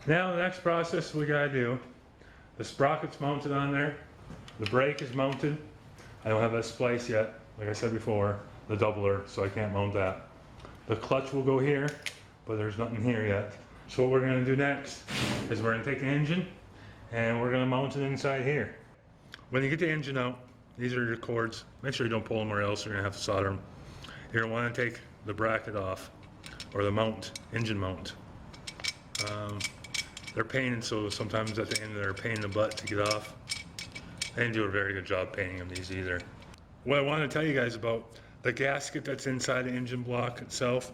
Now the next process we gotta do, the sprocket's mounted on there, the brake is mounted. I don't have that splice yet, like I said before, the doubler, so I can't mount that. The clutch will go here, but there's nothing here yet. So what we're gonna do next is we're gonna take the engine and we're gonna mount it inside here. When you get the engine out, these are your cords. Make sure you don't pull them or else you're gonna have to solder them. You're gonna wanna take the bracket off, or the mount, engine mount. They're painted, so sometimes at the end they're a pain in the butt to get off. They didn't do a very good job painting them these either. What I want to tell you guys about the gasket that's inside the engine block itself,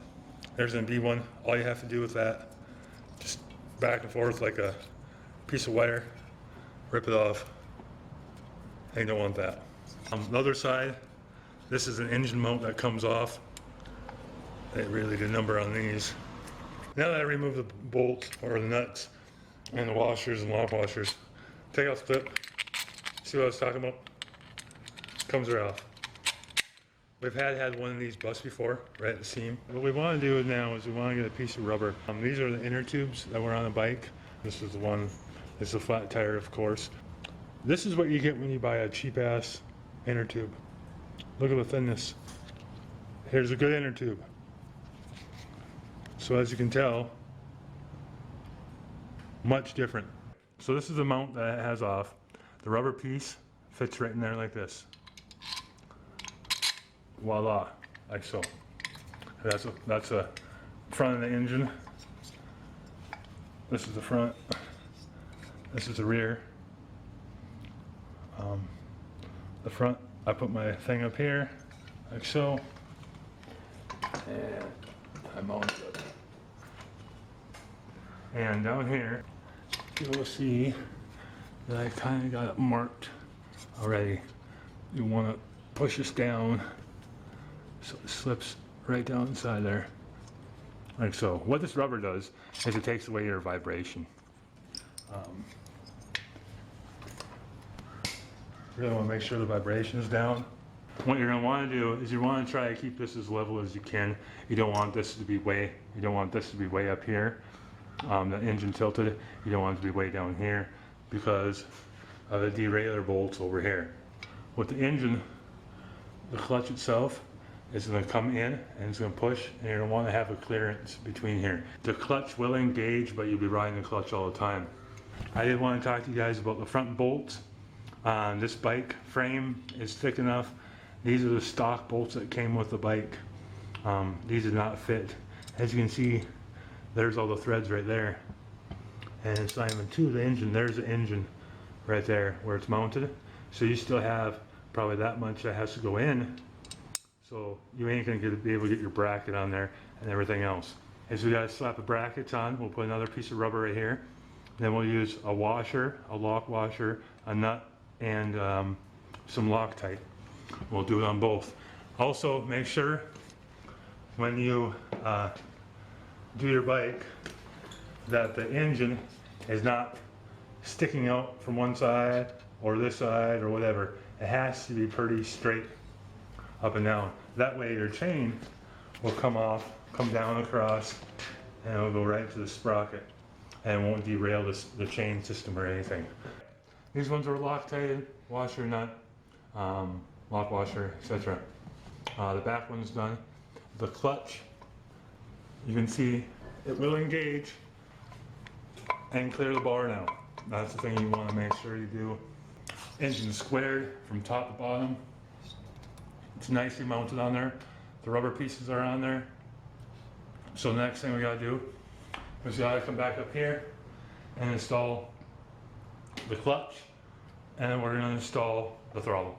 there's gonna be one. All you have to do with that, just back and forth like a piece of wire, rip it off. You don't want that. On the other side, this is an engine mount that comes off. They really did a number on these. Now that I remove the bolts or the nuts and the washers and lock washers, take out the clip. See what I was talking about? Comes right off. We've had one of these bust before, right at the seam. What we want to do now is we want to get a piece of rubber. These are the inner tubes that were on the bike. This is the one, it's a flat tire, of course. This is what you get when you buy a cheap ass inner tube. Look at the thinness. Here's a good inner tube. So as you can tell, much different. So this is the mount that it has off. The rubber piece fits right in there like this. Voila, like so. That's a front of the engine. This is the front. This is the rear. The front, I put my thing up here, like so. And I mount it. And down here, you'll see that I kind of got it marked already. You want to push this down so it slips right down inside there, like so. What this rubber does is it takes away your vibration. Really want to make sure the vibration is down. What you're going to want to do is you want to try to keep this as level as you can. You don't want this to be way up here. The engine tilted. You don't want it to be way down here because of the derailleur bolts over here. With the engine, the clutch itself is going to come in and it's going to push, and you're going to want to have a clearance between here. The clutch will engage, but you'll be riding the clutch all the time. I did want to talk to you guys about the front bolts. This bike frame is thick enough. These are the stock bolts that came with the bike. These did not fit. As you can see, there's all the threads right there. And it's not even to the engine. There's the engine right there where it's mounted. So you still have probably that much that has to go in. So you ain't gonna be able to get your bracket on there and everything else. And so we gotta slap the brackets on. We'll put another piece of rubber right here. Then we'll use a washer, a lock washer, a nut, and some Loctite. We'll do it on both. Also, make sure when you do your bike that the engine is not sticking out from one side or this side or whatever. It has to be pretty straight up and down. That way your chain will come off, come down across, and it'll go right to the sprocket and it won't derail the chain system or anything. These ones are Loctite, washer, nut, lock washer, etc. The back one's done. The clutch, you can see it will engage and clear the bar now. That's the thing you want to make sure you do. Engine squared from top to bottom. It's nicely mounted on there. The rubber pieces are on there. So the next thing we gotta do is we gotta come back up here and install the clutch, and then we're gonna install the throttle.